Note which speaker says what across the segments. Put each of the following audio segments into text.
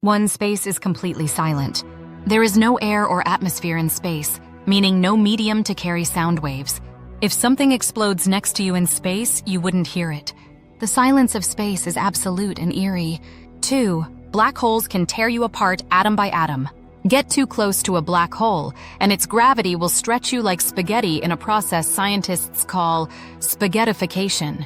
Speaker 1: 1. Space is completely silent. There is no air or atmosphere in space, meaning no medium to carry sound waves. If something explodes next to you in space, you wouldn't hear it. The silence of space is absolute and eerie. 2. Black holes can tear you apart atom by atom. Get too close to a black hole, and its gravity will stretch you like spaghetti in a process scientists call spaghettification.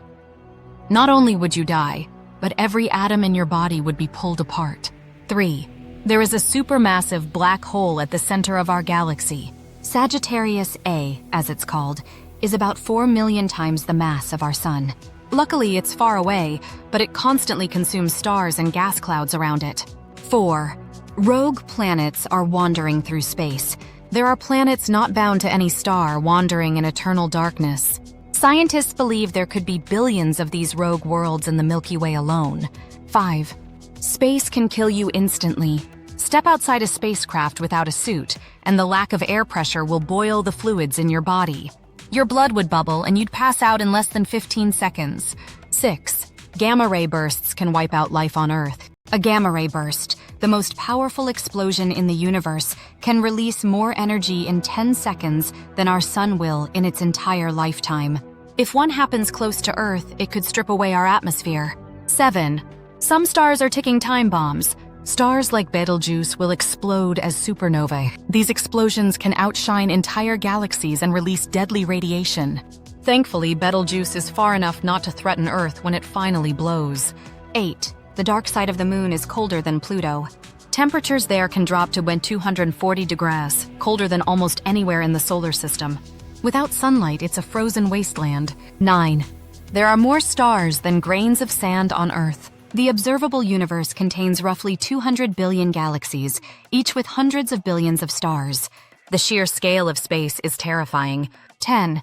Speaker 1: Not only would you die, but every atom in your body would be pulled apart. 3. There is a supermassive black hole at the center of our galaxy. Sagittarius A, as it's called, is about 4 million times the mass of our sun. Luckily, it's far away, but it constantly consumes stars and gas clouds around it. 4. Rogue planets are wandering through space. There are planets not bound to any star wandering in eternal darkness. Scientists believe there could be billions of these rogue worlds in the Milky Way alone. 5. Space can kill you instantly. Step outside a spacecraft without a suit, and the lack of air pressure will boil the fluids in your body. Your blood would bubble and you'd pass out in less than 15 seconds. 6. Gamma ray bursts can wipe out life on Earth. A gamma ray burst, the most powerful explosion in the universe, can release more energy in 10 seconds than our sun will in its entire lifetime. If one happens close to Earth, it could strip away our atmosphere. 7. Some stars are ticking time bombs. Stars like Betelgeuse will explode as supernovae. These explosions can outshine entire galaxies and release deadly radiation. Thankfully, Betelgeuse is far enough not to threaten Earth when it finally blows. 8. The dark side of the moon is colder than Pluto. Temperatures there can drop to 240 degrees, colder than almost anywhere in the solar system. Without sunlight, it's a frozen wasteland. 9. There are more stars than grains of sand on Earth. The observable universe contains roughly 200 billion galaxies, each with hundreds of billions of stars. The sheer scale of space is terrifying. 10.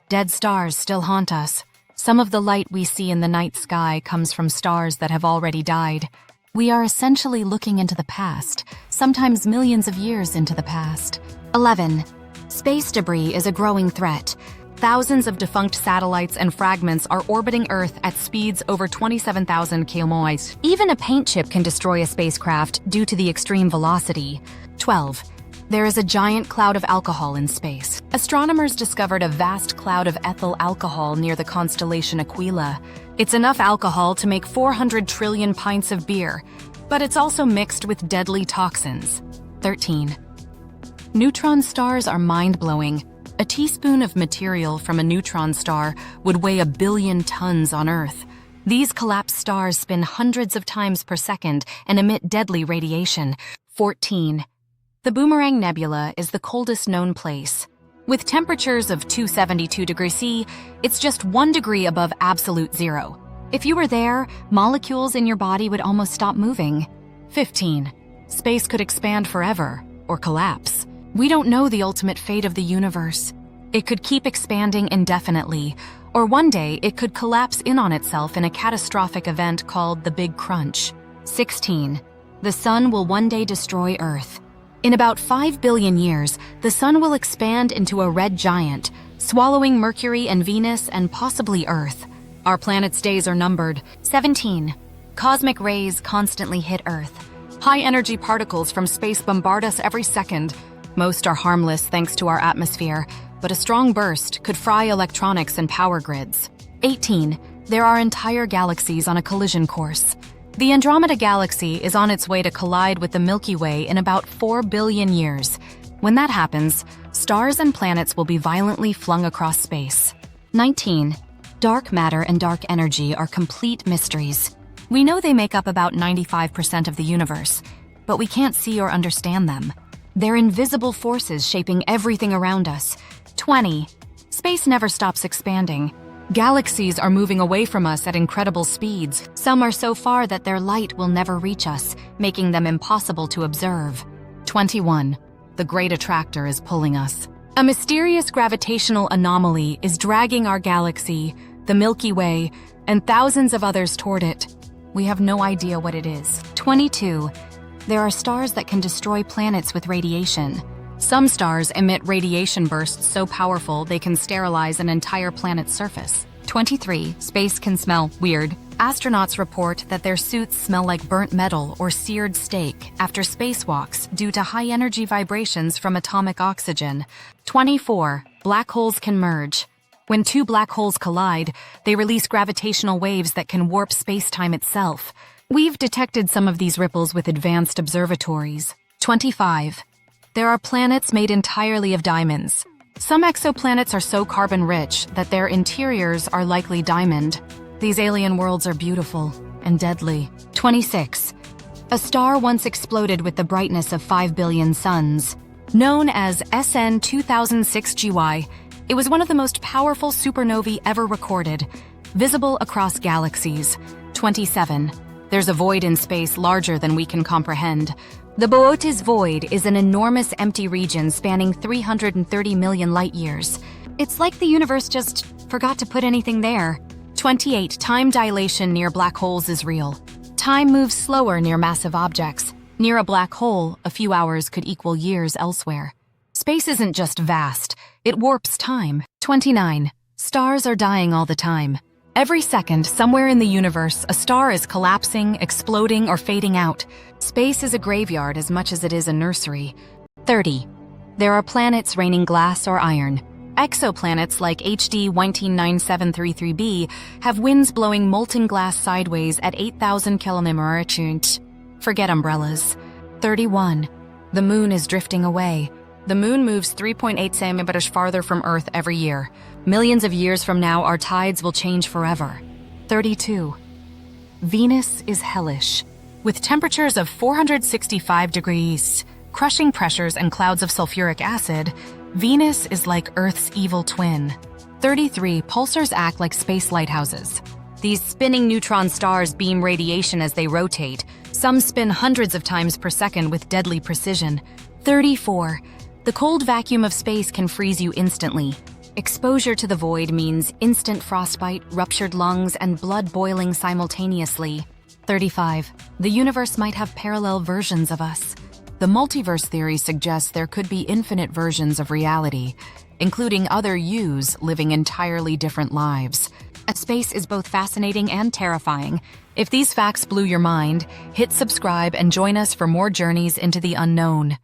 Speaker 1: Dead stars still haunt us. Some of the light we see in the night sky comes from stars that have already died. We are essentially looking into the past, sometimes millions of years into the past. 11. Space debris is a growing threat. Thousands of defunct satellites and fragments are orbiting Earth at speeds over 27,000 km. Even a paint chip can destroy a spacecraft due to the extreme velocity. 12. There is a giant cloud of alcohol in space. Astronomers discovered a vast cloud of ethyl alcohol near the constellation Aquila. It's enough alcohol to make 400 trillion pints of beer, but it's also mixed with deadly toxins. 13. Neutron stars are mind-blowing. A teaspoon of material from a neutron star would weigh 1 billion tons on Earth. These collapsed stars spin hundreds of times per second and emit deadly radiation. 14. The Boomerang Nebula is the coldest known place. With temperatures of 272 degrees C, it's just 1 degree above absolute zero. If you were there, molecules in your body would almost stop moving. 15. Space could expand forever or collapse. We don't know the ultimate fate of the universe. It could keep expanding indefinitely, or one day it could collapse in on itself in a catastrophic event called the Big Crunch. 16. The sun will one day destroy Earth. In about 5 billion years, the sun will expand into a red giant, swallowing Mercury and Venus and possibly Earth. Our planet's days are numbered. 17. Cosmic rays constantly hit Earth. High-energy particles from space bombard us every second. Most are harmless thanks to our atmosphere, but a strong burst could fry electronics and power grids. 18. There are entire galaxies on a collision course. The Andromeda Galaxy is on its way to collide with the Milky Way in about 4 billion years. When that happens, stars and planets will be violently flung across space. 19. Dark matter and dark energy are complete mysteries. We know they make up about 95% of the universe, but we can't see or understand them. They're invisible forces shaping everything around us. 20. Space never stops expanding. Galaxies are moving away from us at incredible speeds. Some are so far that their light will never reach us, making them impossible to observe. 21. The Great Attractor is pulling us. A mysterious gravitational anomaly is dragging our galaxy, the Milky Way, and thousands of others toward it. We have no idea what it is. 22. There are stars that can destroy planets with radiation. Some stars emit radiation bursts so powerful they can sterilize an entire planet's surface. 23. Space can smell weird. Astronauts report that their suits smell like burnt metal or seared steak after spacewalks due to high-energy vibrations from atomic oxygen. 24. Black holes can merge. When two black holes collide, they release gravitational waves that can warp space-time itself. We've detected some of these ripples with advanced observatories. 25. There are planets made entirely of diamonds. Some exoplanets are so carbon-rich that their interiors are likely diamond. These alien worlds are beautiful and deadly. 26. A star once exploded with the brightness of 5 billion suns. Known as SN 2006 GY, it was one of the most powerful supernovae ever recorded, visible across galaxies. 27. There's a void in space larger than we can comprehend. The Boötes void is an enormous empty region spanning 330 million light-years. It's like the universe just forgot to put anything there. 28. Time dilation near black holes is real. Time moves slower near massive objects. Near a black hole, a few hours could equal years elsewhere. Space isn't just vast, it warps time. 29. Stars are dying all the time. Every second, somewhere in the universe, a star is collapsing, exploding, or fading out. Space is a graveyard as much as it is a nursery. 30. There are planets raining glass or iron. Exoplanets like HD 199733b have winds blowing molten glass sideways at 8,000 km/h. Forget umbrellas. 31. The moon is drifting away. The moon moves 3.8 centimeters farther from Earth every year. Millions of years from now, our tides will change forever. 32. Venus is hellish. With temperatures of 465 degrees, crushing pressures and clouds of sulfuric acid, Venus is like Earth's evil twin. 33. Pulsars act like space lighthouses. These spinning neutron stars beam radiation as they rotate. Some spin hundreds of times per second with deadly precision. 34. The cold vacuum of space can freeze you instantly. Exposure to the void means instant frostbite, ruptured lungs, and blood boiling simultaneously. 35. The universe might have parallel versions of us. The multiverse theory suggests there could be infinite versions of reality, including other yous living entirely different lives. Space is both fascinating and terrifying. If these facts blew your mind, hit subscribe and join us for more journeys into the unknown.